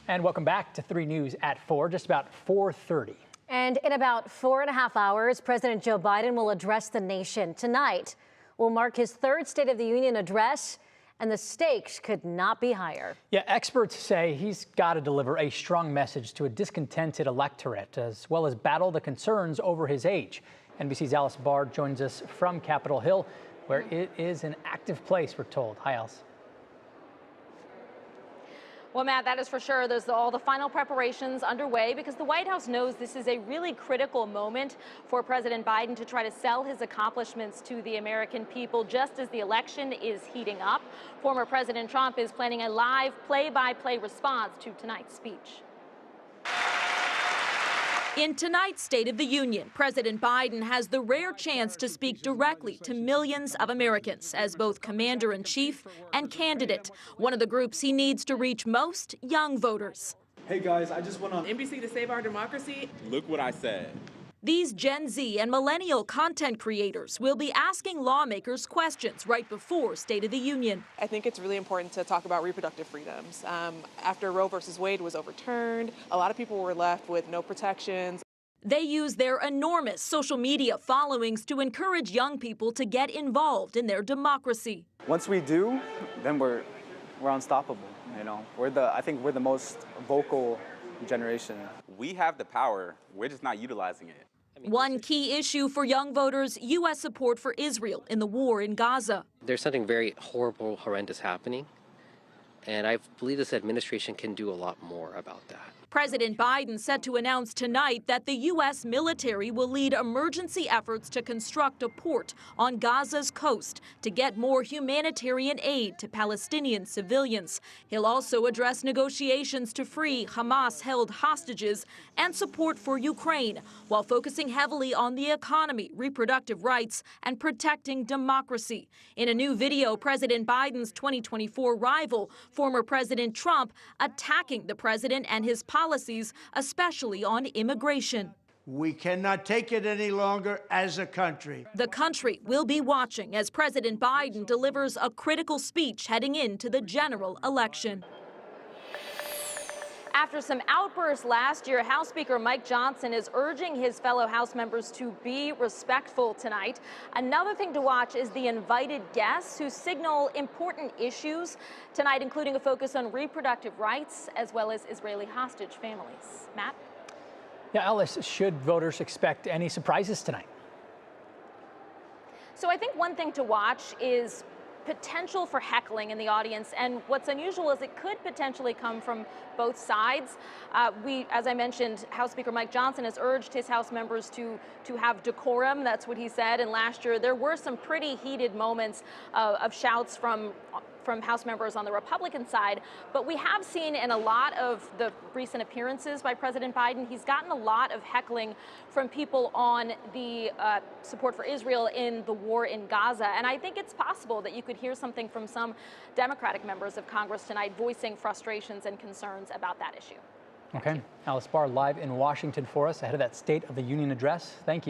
And welcome back to 3 News at 4, just about 4:30. And in about 4.5 hours, President Joe Biden will address the nation. Tonight will mark his third State of the Union address, and the stakes could not be higher. Yeah, experts say he's got to deliver a strong message to a discontented electorate, as well as battle the concerns over his age. NBC's Alice Barr joins us from Capitol Hill, where it is an active place, we're told. Hi, Alice. Well, Matt, that is for sure. There's all the final preparations underway because the White House knows this is a really critical moment for President Biden to try to sell his accomplishments to the American people just as the election is heating up. Former President Trump is planning a live play-by-play response to tonight's speech. In tonight's State of the Union, President Biden has the rare chance to speak directly to millions of Americans as both commander-in-chief and candidate, one of the groups he needs to reach most, young voters. Hey guys, I just went on NBC to save our democracy. Look what I said. These Gen Z and millennial content creators will be asking lawmakers questions right before State of the Union. I think it's really important to talk about reproductive freedoms. After Roe versus Wade was overturned, a lot of people were left with no protections. They use their enormous social media followings to encourage young people to get involved in their democracy. Once we do, then we're unstoppable. You know, I think we're the most vocal generation. We have the power, we're just not utilizing it. One key issue for young voters, U.S. support for Israel in the war in Gaza. There's something very horrible, horrendous happening, and I believe this administration can do a lot more about that. President Biden set to announce tonight that the U.S. military will lead emergency efforts to construct a port on Gaza's coast to get more humanitarian aid to Palestinian civilians. He'll also address negotiations to free Hamas-held hostages and support for Ukraine, while focusing heavily on the economy, reproductive rights, and protecting democracy. In a new video, President Biden's 2024 rival, former President Trump, attacking the president and his policies, especially on immigration. We cannot take it any longer as a country. The country will be watching as President Biden delivers a critical speech heading into the general election. After some outbursts last year, House Speaker Mike Johnson is urging his fellow House members to be respectful tonight. Another thing to watch is the invited guests who signal important issues tonight, including a focus on reproductive rights as well as Israeli hostage families. Matt? Yeah, Alice, should voters expect any surprises tonight? So I think one thing to watch is potential for heckling in the audience, and what's unusual is it could potentially come from both sides. As I mentioned, House Speaker Mike Johnson has urged his House members to have decorum. That's what he said. And last year there were some pretty heated moments of shouts from House members on the Republican side. But we have seen in a lot of the recent appearances by President Biden, he's gotten a lot of heckling from people on the support for Israel in the war in Gaza. And I think it's possible that you could hear something from some Democratic members of Congress tonight voicing frustrations and concerns about that issue. Okay, Alice Barr live in Washington for us ahead of that State of the Union address. Thank you.